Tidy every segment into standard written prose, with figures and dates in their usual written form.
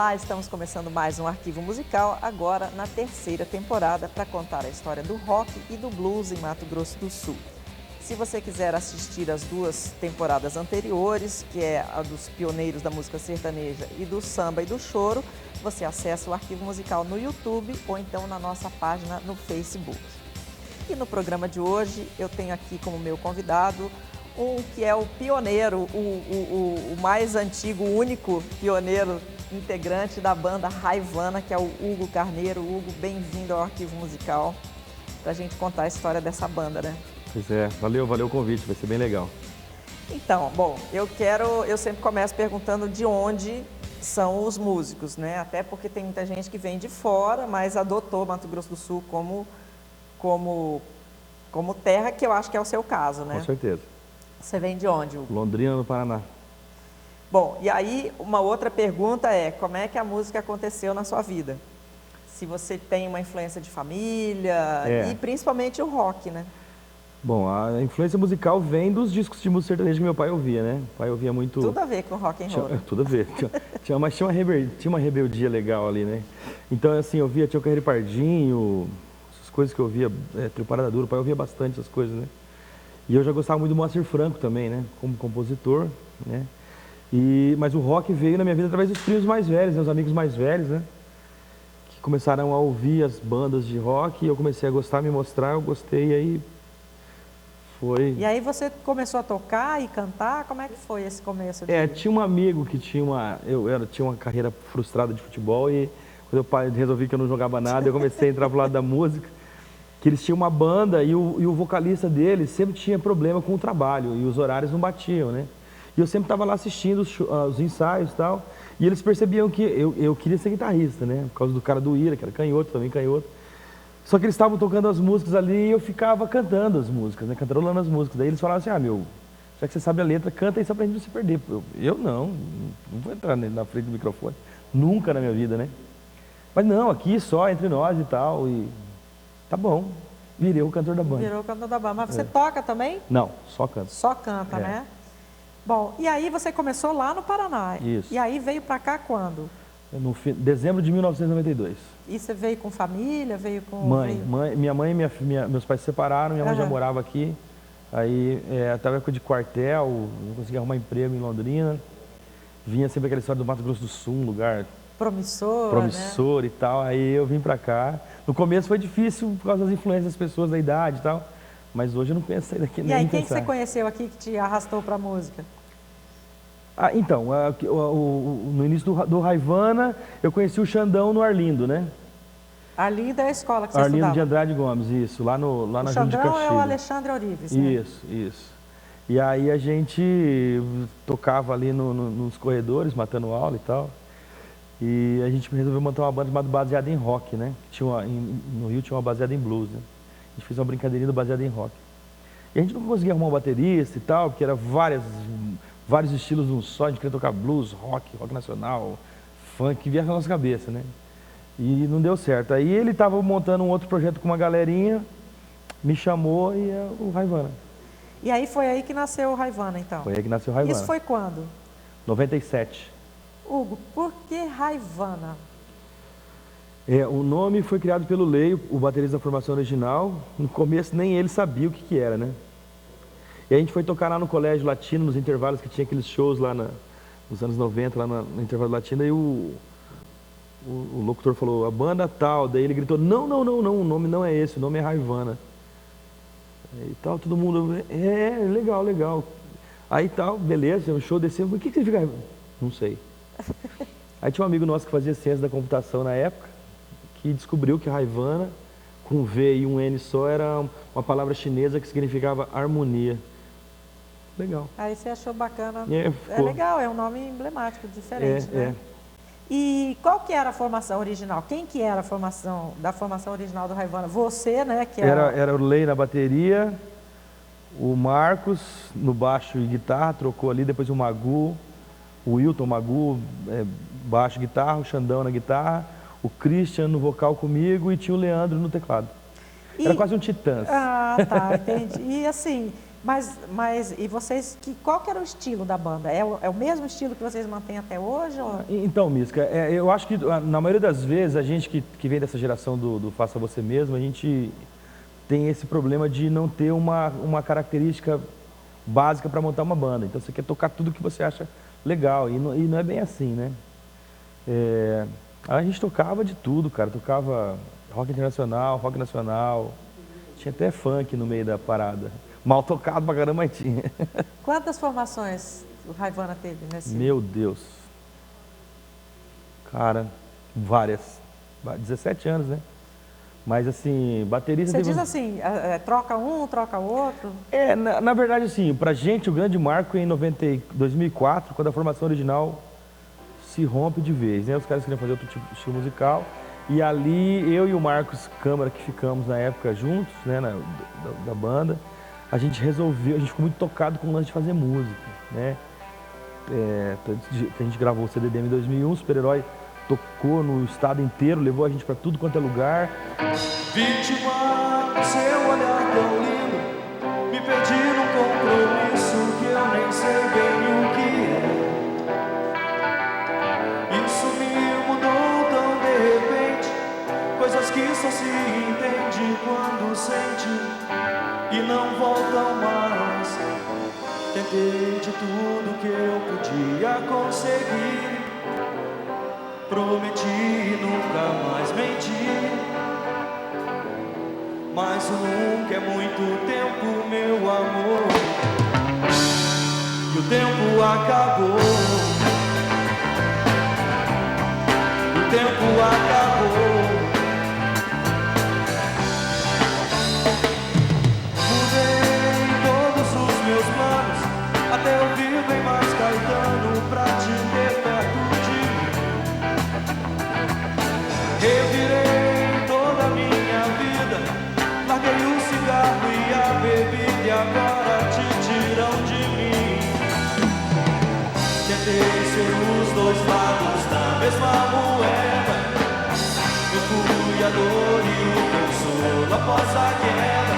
Olá, estamos começando mais um Arquivo Musical, agora na terceira temporada, para contar a história do rock e do blues em Mato Grosso do Sul. Se você quiser assistir as duas temporadas anteriores, que é a dos pioneiros da música sertaneja e do samba e do choro, você acessa o Arquivo Musical no YouTube ou então na nossa página no Facebook. E no programa de hoje eu tenho aqui como meu convidado um que é o pioneiro, o mais antigo, o único pioneiro integrante da banda Raivana, que é o Hugo Carneiro. Hugo, bem-vindo ao Arquivo Musical, para a gente contar a história dessa banda, né? Pois é, valeu o convite, vai ser bem legal. Então, bom, eu sempre começo perguntando de onde são os músicos, né? Até porque tem muita gente que vem de fora, mas adotou Mato Grosso do Sul como terra, que eu acho que é o seu caso, né? Com certeza. Você vem de onde, Hugo? Londrina, no Paraná. Bom, e aí uma outra pergunta é, como é que a música aconteceu na sua vida? Se você tem uma influência de família e principalmente o rock, né? Bom, a influência musical vem dos discos de música sertaneja que meu pai ouvia, né? O pai ouvia muito... Tudo a ver com rock and roll. Tudo a ver. Mas tinha uma rebeldia legal ali, né? Então, assim, eu via Tio Carreiro Pardinho, essas coisas que eu ouvia, Trio Parada Dura, o pai ouvia bastante essas coisas, né? E eu já gostava muito do Moacir Franco também, né? Como compositor, né? Mas o rock veio na minha vida através dos primos mais velhos, meus amigos mais velhos, né? Que começaram a ouvir as bandas de rock e eu comecei a gostar, me mostrar, eu gostei e aí foi... E aí você começou a tocar e cantar? Como é que foi esse começo? Tinha um amigo que tinha uma carreira frustrada de futebol e quando eu resolvi que eu não jogava nada, eu comecei a entrar pro lado da música. Que eles tinham uma banda e o vocalista deles sempre tinha problema com o trabalho e os horários não batiam, né? E eu sempre estava lá assistindo os ensaios e tal, e eles percebiam que eu queria ser guitarrista, né? Por causa do cara do Ira, que era canhoto, também canhoto. Só que eles estavam tocando as músicas ali e eu ficava cantando as músicas, né? Cantarolando as músicas. Daí eles falavam assim, já que você sabe a letra, canta aí só pra gente não se perder. Eu não vou entrar na frente do microfone, nunca na minha vida, né? Mas não, aqui só entre nós e tal, e tá bom. Virei o cantor da banda. Virou o cantor da banda. Mas você toca também? Não, só canto. Só canta, né? Bom, e aí você começou lá no Paraná. Isso. E aí veio pra cá quando? Dezembro de 1992. E você veio com família? Veio com... Minha mãe e meus pais se separaram, minha mãe já morava aqui. Aí, até a época de quartel, não conseguia arrumar emprego em Londrina. Vinha sempre aquela história do Mato Grosso do Sul, um lugar... Promissor, né? E tal. Aí eu vim pra cá. No começo foi difícil por causa das influências das pessoas, da idade e tal. Mas hoje eu não penso sair daqui nem pensar. E aí, quem que você conheceu aqui que te arrastou pra música? Então, no início do Raivana, eu conheci o Xandão no Arlindo, né? Arlindo é a escola que você Arlindo estudava? de Andrade Gomes, isso, lá na Júlio de Castilho. O Xandão é o Alexandre Orives, né? Isso. E aí a gente tocava ali nos corredores, matando aula e tal. E a gente resolveu montar uma banda chamada Baseada em Rock, né? No Rio tinha uma baseada em blues, né? A gente fez uma brincadeirinha do Baseada em Rock. E a gente não conseguia arrumar um baterista e tal, porque era vários estilos num só. A gente queria tocar blues, rock nacional, funk, que vinha na nossa cabeça, né? E não deu certo. Aí ele estava montando um outro projeto com uma galerinha, me chamou e é o Raivana. E aí foi aí que nasceu o Raivana, então? Foi aí que nasceu o Raivana. Isso foi quando? 97. Hugo, por que Raivana? O nome foi criado pelo Leio, o baterista da formação original. No começo nem ele sabia o que era, né? E a gente foi tocar lá no Colégio Latino, nos intervalos que tinha aqueles shows lá nos anos 90, lá no intervalo latino, e o locutor falou, a banda tal, daí ele gritou, não, o nome não é esse, o nome é Raivana. E tal, todo mundo, legal. Aí tal, beleza, o show desceu, o que significa Raivana? Não sei. Aí tinha um amigo nosso que fazia ciência da computação na época, que descobriu que Raivana, com V e um N só, era uma palavra chinesa que significava harmonia. Legal. Aí você achou bacana. É legal, é um nome emblemático, diferente, né? E qual que era a formação original? Quem que era a formação original do Raivana? Você, né? Que era o Lei na bateria, o Marcos no baixo e guitarra, trocou ali, depois o Magu, o Wilton Magu, baixo e guitarra, o Xandão na guitarra, o Christian no vocal comigo e tinha o Leandro no teclado. Era quase um Titãs. Ah, tá, entendi. E assim, E vocês, qual que era o estilo da banda? É o mesmo estilo que vocês mantêm até hoje? Ou... Então, Misca, eu acho que na maioria das vezes a gente que vem dessa geração do Faça Você Mesmo, a gente tem esse problema de não ter uma característica básica para montar uma banda. Então você quer tocar tudo que você acha legal, e não é bem assim, né? A gente tocava de tudo, cara. Tocava rock internacional, rock nacional, tinha até funk no meio da parada. Mal tocado pra caramba, mas tinha. Quantas formações o Raivana teve nesse? Meu Deus. Cara, várias. 17 anos, né? Mas assim, baterista... Você diz assim, troca um, troca o outro? Na verdade, assim, pra gente o grande marco é em 2004, quando a formação original se rompe de vez, né? Os caras queriam fazer outro tipo de estilo musical. E ali, eu e o Marcos Câmara, que ficamos na época juntos, né, da banda, a gente resolveu, a gente ficou muito tocado com o lance de fazer música, né? A gente gravou o CDDM em 2001, o Super-Herói tocou no estado inteiro, levou a gente pra tudo quanto é lugar. Vítima, seu olhar tão lindo, me perdi num compromisso que eu nem sei bem o que é. Isso me mudou tão de repente, coisas que só se entende quando sente e não voltam mais. Tentei de tudo que eu podia conseguir, prometi nunca mais mentir, mas o nunca é muito tempo, meu amor, e o tempo acabou, o tempo acabou. Mudei todos os meus planos, até ouvir bem mais Caetano pra te ter perto de mim. Revirei toda a minha vida, larguei o cigarro e a bebida e agora te tiram de mim. Tentei ser os dois lados da mesma moeda, eu fui a dor e o consolo após a queda,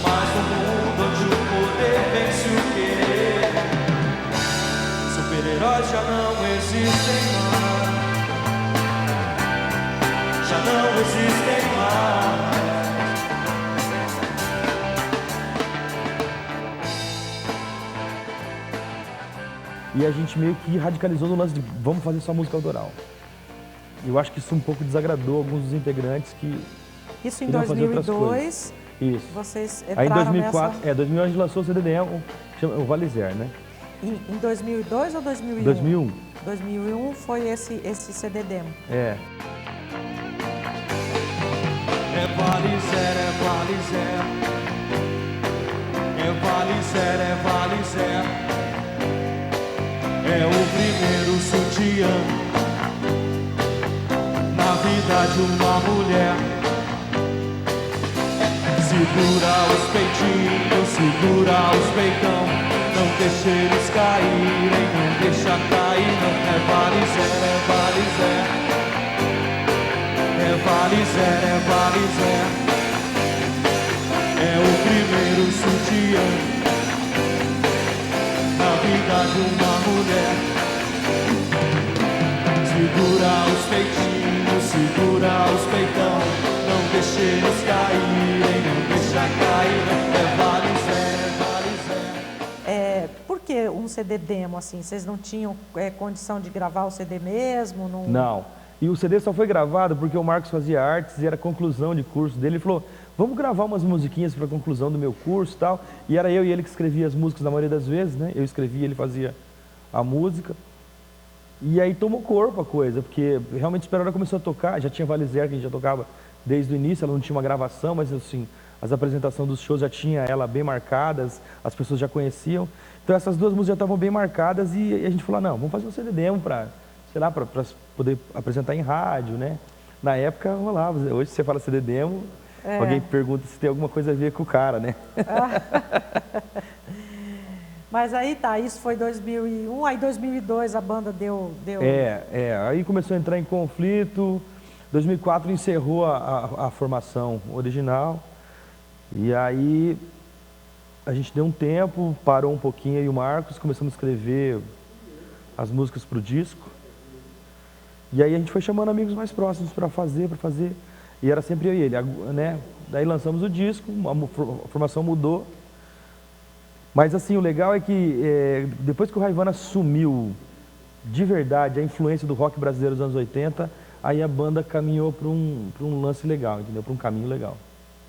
mas no mundo onde o poder vence o querer, super-heróis já não existem mais, já não existem mais. E a gente meio que radicalizou no lance de vamos fazer só música autoral. E eu acho que isso um pouco desagradou alguns dos integrantes que Isso em queriam fazer outras 2002, coisas. Isso. vocês Aí em entraram 2004, nessa... 2001 a gente lançou o CDDM, o Valizer, né? Em 2002 ou 2001? 2001. 2001 foi esse CD demo. É. É Valizer, é Valizer, é Valizer, é Valizer. É o primeiro sutiã na vida de uma mulher. Segura os peitinhos, segura os peitão, não deixa eles caírem, não deixa cair, não. É Valizer, é Valizer, é Valizer, é Valizer. É o primeiro sutiã na vida de uma mulher. Segura os peitinhos, segura os peitão, não deixa eles caírem, não deixa cair, é Valizer, é Valizer. Por que um CD demo assim? Vocês não tinham condição de gravar o CD mesmo? Não. E o CD só foi gravado porque o Marcos fazia artes e era conclusão de curso dele. Ele falou, vamos gravar umas musiquinhas para conclusão do meu curso e tal. E era eu e ele que escrevia as músicas na maioria das vezes, né? Eu escrevia, ele fazia a música. E aí tomou corpo a coisa, porque realmente o Super-Herói começou a tocar, já tinha Valizer, que a gente já tocava desde o início, ela não tinha uma gravação, mas assim, as apresentações dos shows já tinha ela bem marcadas, as pessoas já conheciam. Então essas duas músicas já estavam bem marcadas e a gente falou, não, vamos fazer um CD demo para, sei lá, para poder apresentar em rádio, né? Na época rolava, hoje você fala CD demo, alguém pergunta se tem alguma coisa a ver com o cara, né? Mas aí tá, isso foi 2001, aí 2002 a banda deu... Aí começou a entrar em conflito, 2004 encerrou a formação original, e aí a gente deu um tempo, parou um pouquinho, aí e o Marcos, começamos a escrever as músicas para o disco. E aí a gente foi chamando amigos mais próximos para fazer. E era sempre eu e ele, né? Daí lançamos o disco, a formação mudou. Mas assim, o legal é que depois que o Raivana assumiu de verdade a influência do rock brasileiro dos anos 80, aí a banda caminhou para um lance legal, entendeu? Para um caminho legal.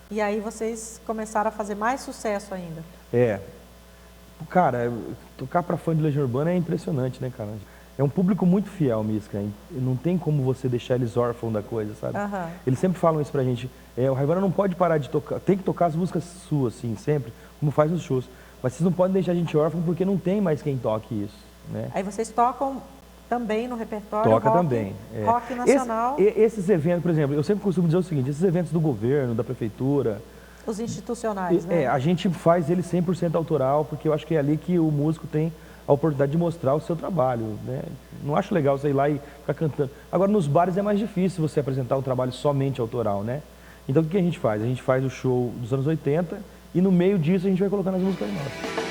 E aí vocês começaram a fazer mais sucesso ainda. Cara, tocar para fã de Legião Urbana é impressionante, né, cara? É um público muito fiel, Misca. Não tem como você deixar eles órfãos da coisa, sabe? Eles sempre falam isso pra gente. O Raivana não pode parar de tocar, tem que tocar as músicas suas, sim, sempre, como faz nos shows. Mas vocês não podem deixar a gente órfão porque não tem mais quem toque isso, né? Aí vocês tocam também no repertório Toca rock, também. rock nacional. Esses eventos, por exemplo, eu sempre costumo dizer o seguinte, esses eventos do governo, da prefeitura... Os institucionais, né? A gente faz ele 100% autoral, porque eu acho que é ali que o músico tem a oportunidade de mostrar o seu trabalho, né? Não acho legal você ir lá e ficar cantando. Agora, nos bares é mais difícil você apresentar um trabalho somente autoral, né? Então, o que a gente faz? A gente faz o show dos anos 80 e no meio disso a gente vai colocando as músicas nossas.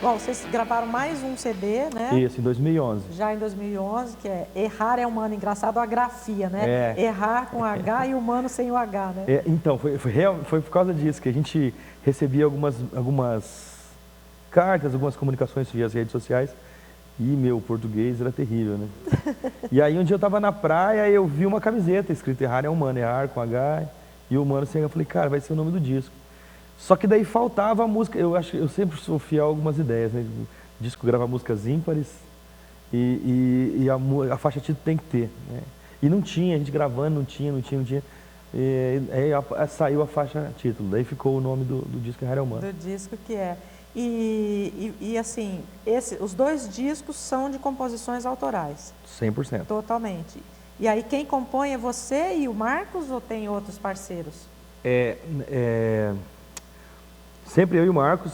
Bom, vocês gravaram mais um CD, né? Isso, em 2011. Já em 2011, que é Errar é Humano. Engraçado a grafia, né? Errar com H e humano sem o H, né? Então, foi por causa disso que a gente recebia algumas cartas, algumas comunicações via as redes sociais e meu português era terrível, né? E aí um dia eu estava na praia e eu vi uma camiseta escrito Errar é Humano, Errar com H e humano sem H. Eu falei, cara, vai ser o nome do disco. Só que daí faltava a música, eu sempre sou fiel a algumas ideias, né? O disco grava músicas ímpares e a faixa título tem que ter, né? E não tinha, a gente gravando, não tinha. E aí saiu a faixa título, daí ficou o nome do disco Errar é Humano. Do disco que é. E assim, os dois discos são de composições autorais? 100%. Totalmente. E aí quem compõe é você e o Marcos ou tem outros parceiros? Sempre eu e o Marcos,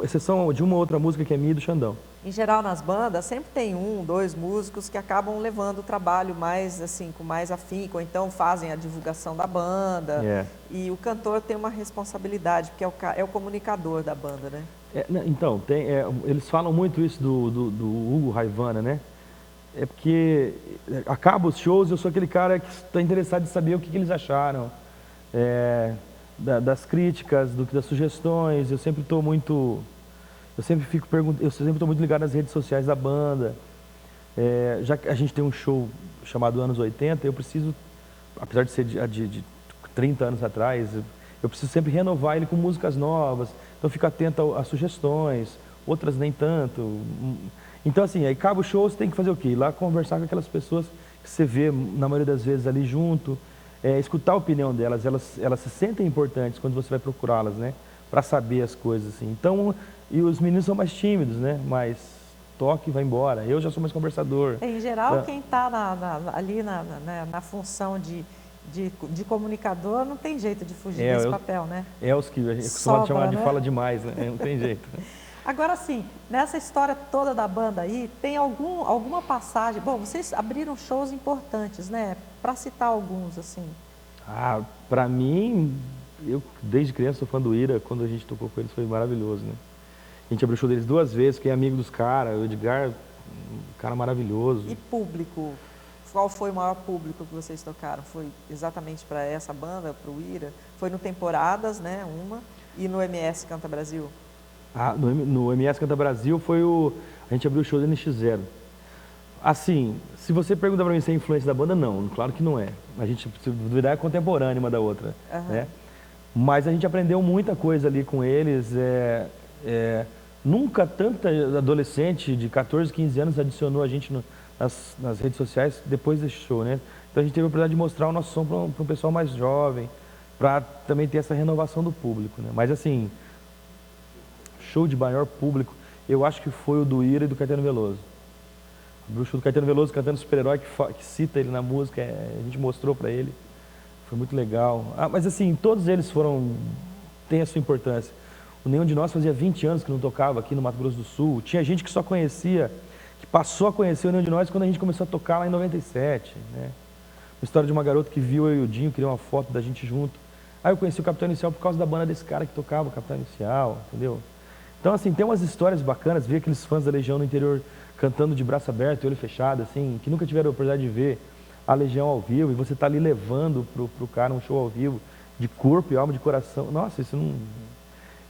exceção de uma outra música que é minha e do Xandão. Em geral, nas bandas, sempre tem um, dois músicos que acabam levando o trabalho mais, assim, com mais afinco, ou então fazem a divulgação da banda. E o cantor tem uma responsabilidade, porque é o comunicador da banda, né? Então, eles falam muito isso do Hugo Raivana, né? É porque acaba os shows, eu sou aquele cara que está interessado em saber o que eles acharam. Das críticas, das sugestões, eu sempre estou muito ligado nas redes sociais da banda. Já que a gente tem um show chamado Anos 80, eu preciso, apesar de ser de 30 anos atrás, eu preciso sempre renovar ele com músicas novas, então eu fico atento às sugestões, outras nem tanto. Então assim, aí acaba o show, você tem que fazer o quê? Ir lá conversar com aquelas pessoas que você vê, na maioria das vezes, ali junto. Escutar a opinião delas, elas se sentem importantes quando você vai procurá-las, né? Para saber as coisas, assim. Então, e os meninos são mais tímidos, né? Mais toque e vai embora. Eu já sou mais conversador. Em geral, quem está ali na função de comunicador não tem jeito de fugir desse papel, né? Os que a gente costuma chamar de fala demais, né? Não tem jeito. Agora sim, nessa história toda da banda aí, tem alguma passagem... Bom, vocês abriram shows importantes, né? Para citar alguns, assim. Para mim, eu desde criança sou fã do Ira, quando a gente tocou com eles foi maravilhoso, né? A gente abriu o show deles 2 vezes, fiquei amigo dos caras, o Edgar, um cara maravilhoso. E público? qual foi o maior público que vocês tocaram? Foi exatamente para essa banda, para o Ira? Foi no Temporadas, né, uma, e no MS Canta Brasil? Ah, no MS Canta Brasil a gente abriu o show do NX0. Assim, se você perguntar para mim se é influência da banda, não, claro que não é. A gente, se duvidar, é contemporânea uma da outra, né? Mas a gente aprendeu muita coisa ali com eles. Nunca tanta adolescente de 14, 15 anos adicionou a gente nas redes sociais depois desse show, né? Então a gente teve a oportunidade de mostrar o nosso som para um pessoal mais jovem, para também ter essa renovação do público, né? Mas assim, show de maior público, eu acho que foi o do Ira e do Caetano Veloso. O show do Caetano Veloso cantando Super-Herói, que cita ele na música, a gente mostrou para ele. Foi muito legal. Mas assim, todos eles têm a sua importância. O Nenhum de Nós fazia 20 anos que não tocava aqui no Mato Grosso do Sul. Tinha gente que só conhecia, que passou a conhecer o Nenhum de Nós quando a gente começou a tocar lá em 97, né? Uma história de uma garota que viu eu e o Dinho, queria uma foto da gente junto. Aí eu conheci o Capital Inicial por causa da banda desse cara que tocava o Capital Inicial, entendeu? Então assim, tem umas histórias bacanas, ver aqueles fãs da Legião no interior cantando de braço aberto e olho fechado, assim, que nunca tiveram a oportunidade de ver a Legião ao vivo, e você tá ali levando pro cara um show ao vivo, de corpo e alma, de coração. Nossa,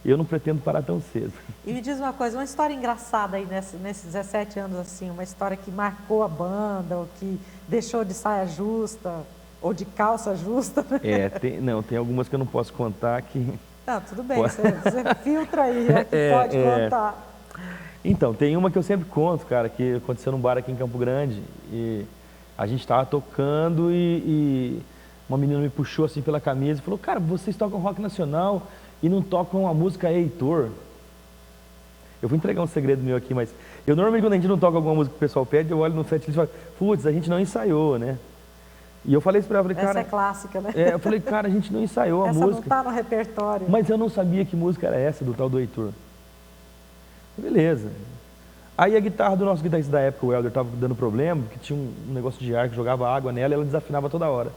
eu não pretendo parar tão cedo. E me diz uma coisa, uma história engraçada aí nesses 17 anos, assim, uma história que marcou a banda, ou que deixou de saia justa, ou de calça justa, né? Tem algumas que eu não posso contar que... Não, tudo bem, você filtra aí, o que pode contar. Então, tem uma que eu sempre conto, cara, que aconteceu num bar aqui em Campo Grande, e a gente estava tocando e uma menina me puxou assim pela camisa e falou: cara, vocês tocam rock nacional e não tocam a música Heitor. Eu vou entregar um segredo meu aqui, mas eu normalmente quando a gente não toca alguma música que o pessoal pede, eu olho no set e falo: putz, a gente não ensaiou, né? E eu falei isso pra ela, falei, cara... Essa é clássica, né? Eu falei, cara, a gente não ensaiou a música. Essa não tá no repertório. Mas eu não sabia que música era essa do tal do Heitor. Beleza. Aí a guitarra do nosso guitarrista da época, o Helder, estava dando problema, porque tinha um negócio de ar que jogava água nela e ela desafinava toda hora.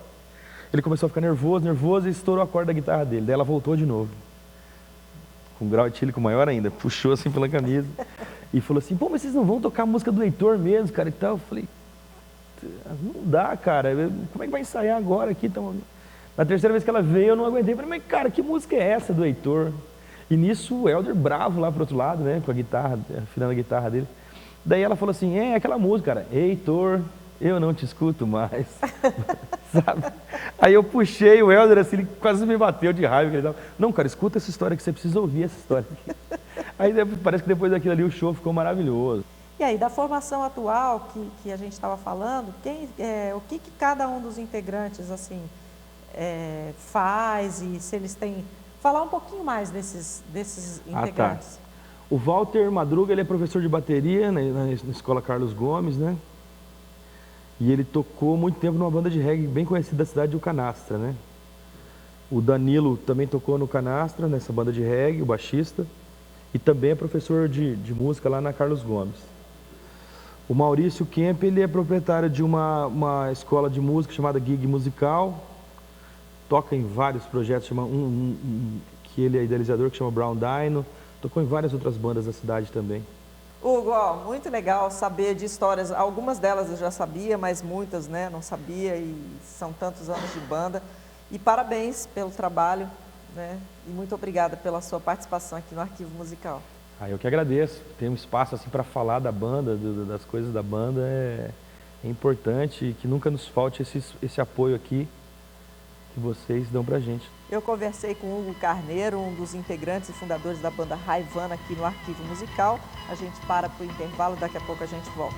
Ele começou a ficar nervoso e estourou a corda da guitarra dele. Daí ela voltou de novo, com um grau etílico maior ainda, puxou assim pela camisa e falou assim: pô, mas vocês não vão tocar a música do Heitor mesmo, cara, e tal? Eu falei: não dá, cara, como é que vai ensaiar agora aqui? Na terceira vez que ela veio, eu não aguentei. Eu falei: mas cara, que música é essa do Heitor? E nisso o Helder bravo lá pro outro lado, né, com a guitarra, afinando a guitarra dele. Daí ela falou assim: é aquela música, cara, Heitor, eu não te escuto mais. Sabe? Aí eu puxei o Helder assim, ele quase me bateu de raiva. Que ele tava, não, cara, escuta essa história que você precisa ouvir essa história aqui. Aí parece que depois daquilo ali o show ficou maravilhoso. E aí, da formação atual que a gente estava falando, o que cada um dos integrantes assim, faz e se eles têm... Falar um pouquinho mais desses integrantes. Tá. O Walter Madruga, ele é professor de bateria na Escola Carlos Gomes, né? E ele tocou muito tempo numa banda de reggae bem conhecida da cidade, o Canastra, né? O Danilo também tocou no Canastra, nessa banda de reggae, o baixista. E também é professor de música lá na Carlos Gomes. O Maurício Kemp, ele é proprietário de uma escola de música chamada Gig Musical. Toca em vários projetos, que ele é idealizador, que chama Brown Dino. Tocou em várias outras bandas da cidade também. Hugo, muito legal saber de histórias. Algumas delas eu já sabia, mas muitas, né, não sabia, e são tantos anos de banda. E parabéns pelo trabalho, né? E muito obrigada pela sua participação aqui no Arquivo Musical. Eu que agradeço. Ter um espaço assim para falar da banda, das coisas da banda é importante, e que nunca nos falte esse apoio aqui que vocês dão pra gente. Eu conversei com o Hugo Carneiro, um dos integrantes e fundadores da banda Raivana aqui no Arquivo Musical. A gente para pro intervalo, daqui a pouco a gente volta.